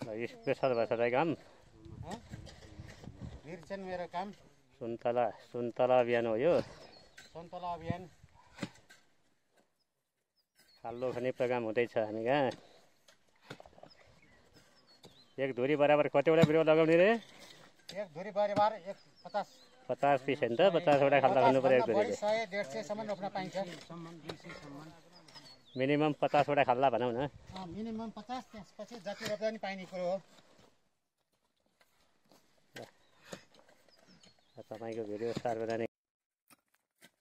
special भएछ दाइ काम बिर्छन् मेरो काम सुन्तला अभियान हो यो सुन्तला अभियान खाल्डो खाने प्रोग्राम हुँदैछ हामी कहाँ एक धुरी बराबर कतिवटा बिरुवा लगाउने रे एक धुरी बराबर 50 पिस होइन त 50 वटा खाल्डा खानु पर्यो एक धुरीले 100-150 सम्म रोप्न पाइन्छ मिनिमम 50 वटा खाल्डा भनौँ न मिनिमम 50 त्यसपछि जति रोप्दा पनि पाइने कुरो हो तपाईको भिडियो सार्वजनिक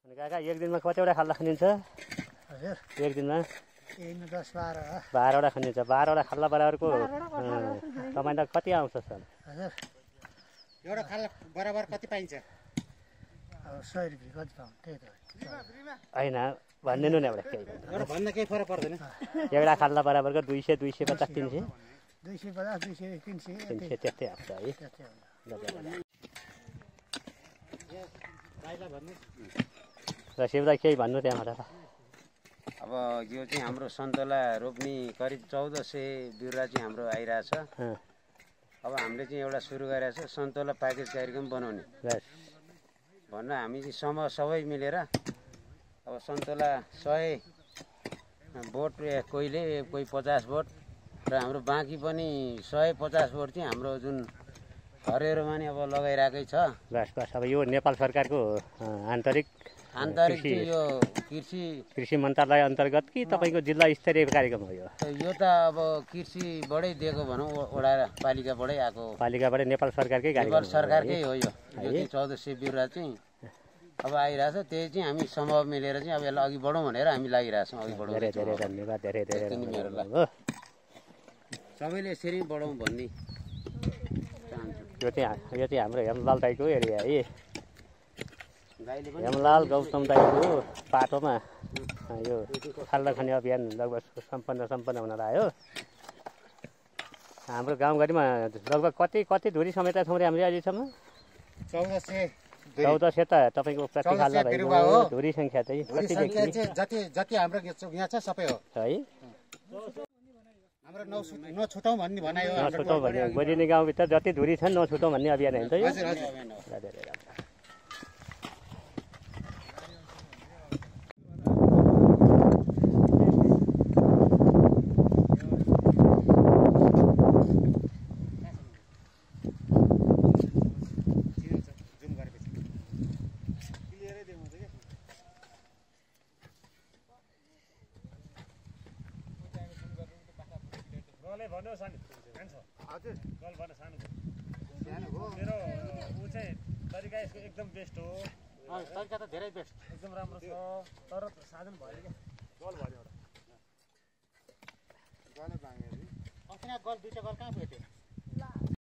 अनि काका एक दिनमा कतिवटा खाल्डा खनिन्छ हजुर एक दिनमा 10-12 वटा खनिन्छ 12 वटा खाल्डा बराबरको तपाईलाई कति आउँछ सर हजुर एउटा खाल्डा बराबर कति पाइन्छ अब 100 रुपैयाँ कति पाउँ त्यही त हैन भन्दिनु नि एउटा केही एउटा भन्न केही फरक पर्दैन एउटा खाल्डा बराबरको 200 250 300 250 200 300 त्यस्तै आउँछ है र शिवलाई केही भन्नु त्यहाँबाट अब यो चाहिँ हाम्रो सन्तोला रोप्ने करिब 1400 बिरुवा चाहिँ हाम्रो आइरहेछ अब हामीले चाहिँ एउटा सुरु गरेको छ सन्तोला प्याकेज कार्यक्रम बनाउने भन्न हामी चाहिँ सबै मिलेर अब सन्तोला 100 बोट कोहीले कोही 50 बोट र हाम्रो बाँकी पनि 150 बोट चाहिँ हाम्रो जुन घरहरूमा नि अब लगाइरहेकै छ बस अब यो नेपाल सरकारको आन्तरिक चाहिँ यो कृषि मन्त्रालय अन्तर्गत कि तपाईँको जिल्ला स्तरीय कार्यक्रम हो यो त अब कृषिबाटै दिएको भनौँ वडा पालिकाबाटै आएको पालिकाबाटै नेपाल सरकारकै कार्यक्रम नेपाल सरकारकै हो यो चाहिँ 1400 बिरुवा चाहिँ अब आइरहेछ त्यही चाहिँ हामी समूह मिलेर चाहिँ अब यसलाई अघि बढौँ भनेर हामी लागिरहेछौँ अघि बढौँ धेरै धेरै धन्यवाद धेरै धेरै सबैले यसरी बढौँ भन्ने यो चाहिँ हाम्रो हेमलाल दाइको एरिया है हेमलाल गौतम दाइको पाटोमा यो खाल्डा खन्ने अभियान लगभग सम्पन्न हुन लाग्यो हाम्रो गाउँघरिमा लगभग कति धुरी समेत छौँ रे हामीले अहिलेसम्म 1400 त तपाईँको प्रति खाल्डा भएको धुरी सङ्ख्या चाहिँ जति हाम्रो यहाँ छ सबै हो है हाम्रो नछुटाउँ भन्ने भनाइ हो नछुटाउँ भन्ने बजिने गाउँभित्र जति धुरी छन् नछुटाउँ भन्ने अभियान होइन त यो हजुर गल भन्न सानो मेरो ऊ चाहिँ तरिका यसको एकदम बेस्ट हो तरिका त धेरै बेस्ट एकदम राम्रो छ तर साधन भयो क्या गल भन्यो एउटा गलै बाँग्यो अस्ति गल दुईटा गल कहाँ भेट्यो